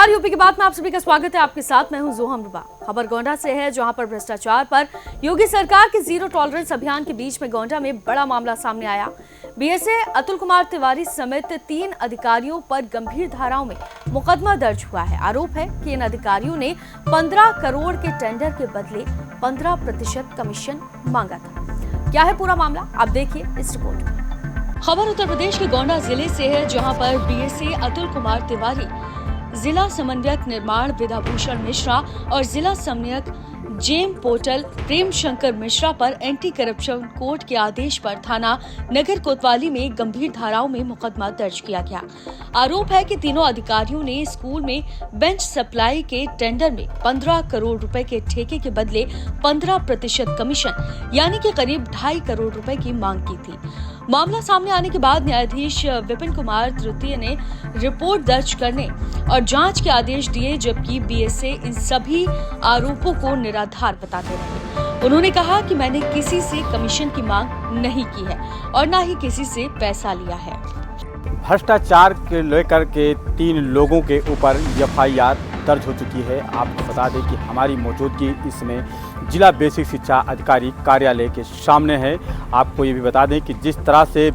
नमस्कार, यूपी की बात में आप सभी का स्वागत है। आपके साथ मैं हूं जोहा अमरुबा। खबर गोंडा से है, जहां पर भ्रष्टाचार पर योगी सरकार के जीरो टॉलरेंस अभियान के बीच में गोंडा में बड़ा मामला सामने आया। बीएसए अतुल कुमार तिवारी समेत 3 अधिकारियों पर गंभीर धाराओं में मुकदमा दर्ज हुआ है। आरोप है कि इन अधिकारियों ने 15 करोड़ के टेंडर के बदले 15% कमीशन मांगा था। क्या है पूरा मामला, आप देखिए इस रिपोर्ट में। खबर उत्तर प्रदेश के गोंडा जिले से है, जहां पर बीएसए अतुल कुमार तिवारी, जिला समन्वयक निर्माण विधाभूषण मिश्रा और जिला समन्वयक जेम पोर्टल प्रेम शंकर मिश्रा पर एंटी करप्शन कोर्ट के आदेश पर थाना नगर कोतवाली में गंभीर धाराओं में मुकदमा दर्ज किया गया। आरोप है कि तीनों अधिकारियों ने स्कूल में बेंच सप्लाई के टेंडर में 15 करोड़ रुपए के ठेके के बदले 15% कमीशन यानी कि करीब 2.5 करोड़ रुपए की मांग की थी। मामला सामने आने के बाद न्यायाधीश विपिन कुमार तृतीय ने रिपोर्ट दर्ज करने और जांच के आदेश दिए, जबकि बीएसए इन सभी आरोपों को निराधार बताते रहे। उन्होंने कहा कि मैंने किसी से कमीशन की मांग नहीं की है और न ही किसी से पैसा लिया है। भ्रष्टाचार के लेकर के 3 लोगों के ऊपर एफआईआर दर्ज हो चुकी है। आपको बता दें कि हमारी मौजूदगी इसमें जिला बेसिक शिक्षा अधिकारी कार्यालय के सामने है। आपको ये भी बता दें कि जिस तरह से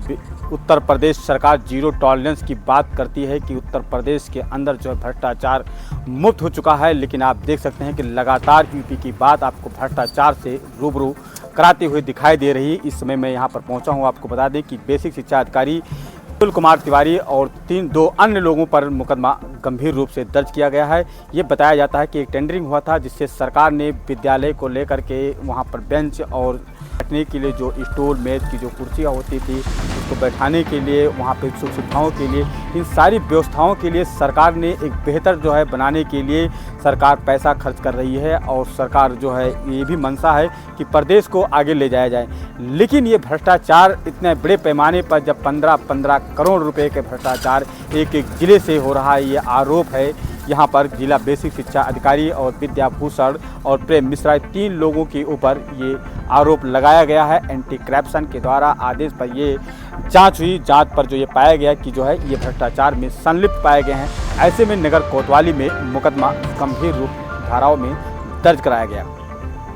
उत्तर प्रदेश सरकार जीरो टॉलरेंस की बात करती है कि उत्तर प्रदेश के अंदर जो है भ्रष्टाचार मुक्त हो चुका है, लेकिन आप देख सकते हैं कि लगातार यूपी की बात आपको भ्रष्टाचार से रूबरू कराते हुए दिखाई दे रही है। इस समय मैं यहाँ पर पहुँचा हूँ। आपको बता दें कि बेसिक शिक्षा अधिकारी अतुल कुमार तिवारी और 2 अन्य लोगों पर मुकदमा गंभीर रूप से दर्ज किया गया है। ये बताया जाता है कि एक टेंडरिंग हुआ था, जिससे सरकार ने विद्यालय को लेकर के वहाँ पर बेंच और बैठने के लिए जो स्टूल मेज की जो कुर्सियाँ होती थी, उसको बैठाने के लिए, वहाँ पर सुख सुविधाओं के लिए, इन सारी व्यवस्थाओं के लिए सरकार ने एक बेहतर जो है बनाने के लिए सरकार पैसा खर्च कर रही है। और सरकार जो है ये भी मंशा है कि प्रदेश को आगे ले जाया जाए। लेकिन ये भ्रष्टाचार इतने बड़े पैमाने पर जब 15 करोड़ रुपए के भ्रष्टाचार एक जिले से हो रहा है, ये आरोप है यहाँ पर जिला बेसिक शिक्षा अधिकारी और विद्याभूषण और प्रेम मिश्रा 3 लोगों के ऊपर ये आरोप लगाया गया है। एंटी करप्शन के द्वारा आदेश पर ये जांच हुई। जांच पर जो ये पाया गया कि जो है ये भ्रष्टाचार में संलिप्त पाए गए हैं। ऐसे में नगर कोतवाली में मुकदमा गंभीर रूप धाराओं में दर्ज कराया गया।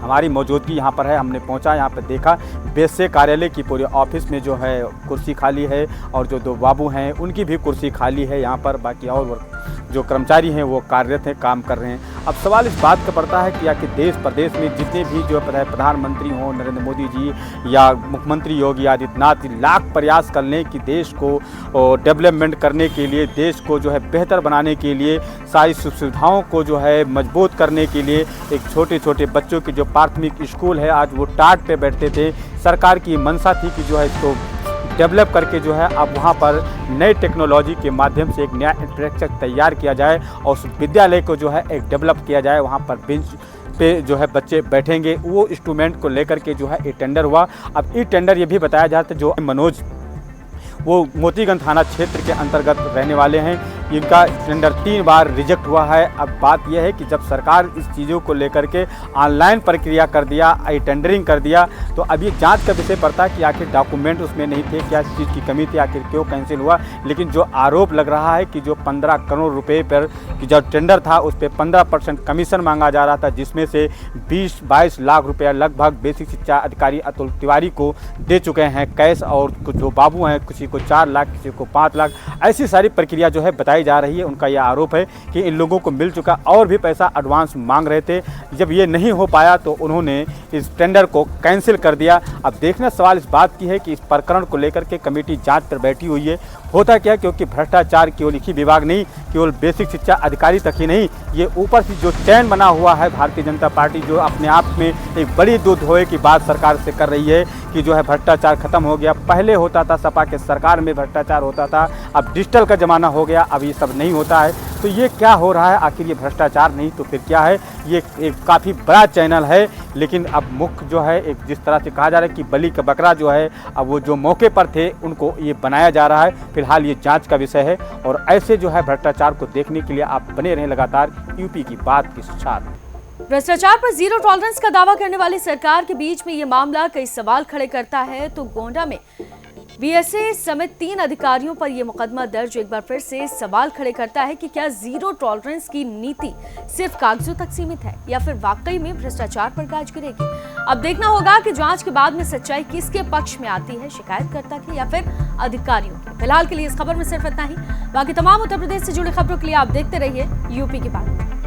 हमारी मौजूदगी यहाँ पर है। हमने पहुँचा, यहाँ पर देखा बेसिए कार्यालय की पूरे ऑफिस में जो है कुर्सी खाली है और जो 2 बाबू हैं उनकी भी कुर्सी खाली है यहाँ पर। बाकी और जो कर्मचारी हैं वो कार्यरत हैं, काम कर रहे हैं। अब सवाल इस बात का पड़ता है कि आखिर देश प्रदेश में जितने भी जो प्रधानमंत्री हों, नरेंद्र मोदी जी या मुख्यमंत्री योगी आदित्यनाथ लाख प्रयास कर लें कि देश को डेवलपमेंट करने के लिए, देश को जो है बेहतर बनाने के लिए, सारी सुविधाओं को जो है मजबूत करने के लिए, एक छोटे छोटे बच्चों की जो प्राथमिक स्कूल है आज वो टाट पे बैठते थे। सरकार की मंशा थी कि जो है इसको डेवलप करके जो है अब वहाँ पर नई टेक्नोलॉजी के माध्यम से एक नया इंफ्रास्ट्रक्चर तैयार किया जाए और उस विद्यालय को जो है एक डेवलप किया जाए। वहाँ पर बेंच पे जो है बच्चे बैठेंगे, वो इंस्ट्रूमेंट को लेकर के जो है ये टेंडर हुआ। अब ये टेंडर ये भी बताया जाता है जो मनोज वो मोतीगंज थाना क्षेत्र के अंतर्गत रहने वाले हैं, इनका टेंडर 3 बार रिजेक्ट हुआ है। अब बात यह है कि जब सरकार इस चीज़ों को लेकर के ऑनलाइन प्रक्रिया कर दिया, टेंडरिंग कर दिया, तो अब ये जांच का विषय पड़ता है कि आखिर डॉक्यूमेंट उसमें नहीं थे, क्या चीज़ की कमी थी, आखिर क्यों कैंसिल हुआ। लेकिन जो आरोप लग रहा है कि जो 15 करोड़ रुपये पर कि जो टेंडर था उस पर 15% कमीशन मांगा जा रहा था, जिसमें से 20-22 लाख रुपया लगभग बेसिक शिक्षा अधिकारी अतुल तिवारी को दे चुके हैं कैश, और कुछ जो बाबू हैं किसी को 4 लाख, किसी को 5 लाख, ऐसी सारी प्रक्रिया जो है बताई जा रही है। उनका यह आरोप है कि इन लोगों को मिल चुका और भी पैसा एडवांस मांग रहे थे। जब ये नहीं हो पाया तो उन्होंने इस टेंडर को कैंसिल कर दिया। अब देखना सवाल इस बात की है कि इस प्रकरण को लेकर के कमेटी जांच पर बैठी हुई है। होता क्या, क्योंकि भ्रष्टाचार केवल एक ही विभाग नहीं, केवल बेसिक शिक्षा अधिकारी तक ही नहीं, ये ऊपर से जो चैन बना हुआ है भारतीय जनता पार्टी जो अपने आप में एक बड़ी दूध धोए की बात सरकार से कर रही है कि जो है भ्रष्टाचार खत्म हो गया। पहले होता था सपा के सरकार में भ्रष्टाचार होता था, अब डिजिटल का ज़माना हो गया, अब ये सब नहीं होता है। तो ये क्या हो रहा है, आखिर ये भ्रष्टाचार नहीं तो फिर क्या है। ये एक काफ़ी बड़ा चैनल है, लेकिन अब मुख्य जो है एक जिस तरह से कहा जा रहा है कि बलि का बकरा जो है, अब वो जो मौके पर थे उनको ये बनाया जा रहा है। फिलहाल ये जांच का विषय है और ऐसे जो है भ्रष्टाचार को देखने के लिए आप बने रहें लगातार यूपी की बात के साथ। भ्रष्टाचार पर जीरो टॉलरेंस का दावा करने वाली सरकार के बीच में ये मामला कई सवाल खड़े करता है। तो गोंडा में बीएसए समेत 3 अधिकारियों पर यह मुकदमा दर्ज एक बार फिर से सवाल खड़े करता है कि क्या जीरो टॉलरेंस की नीति सिर्फ कागजों तक सीमित है या फिर वाकई में भ्रष्टाचार पर गाज गिरेगी। अब देखना होगा कि जांच के बाद में सच्चाई किसके पक्ष में आती है, शिकायतकर्ता की या फिर अधिकारियों की। फिलहाल के लिए इस खबर में सिर्फ इतना ही। बाकी तमाम उत्तर प्रदेश से जुड़ी खबरों के लिए आप देखते रहिए यूपी की बात।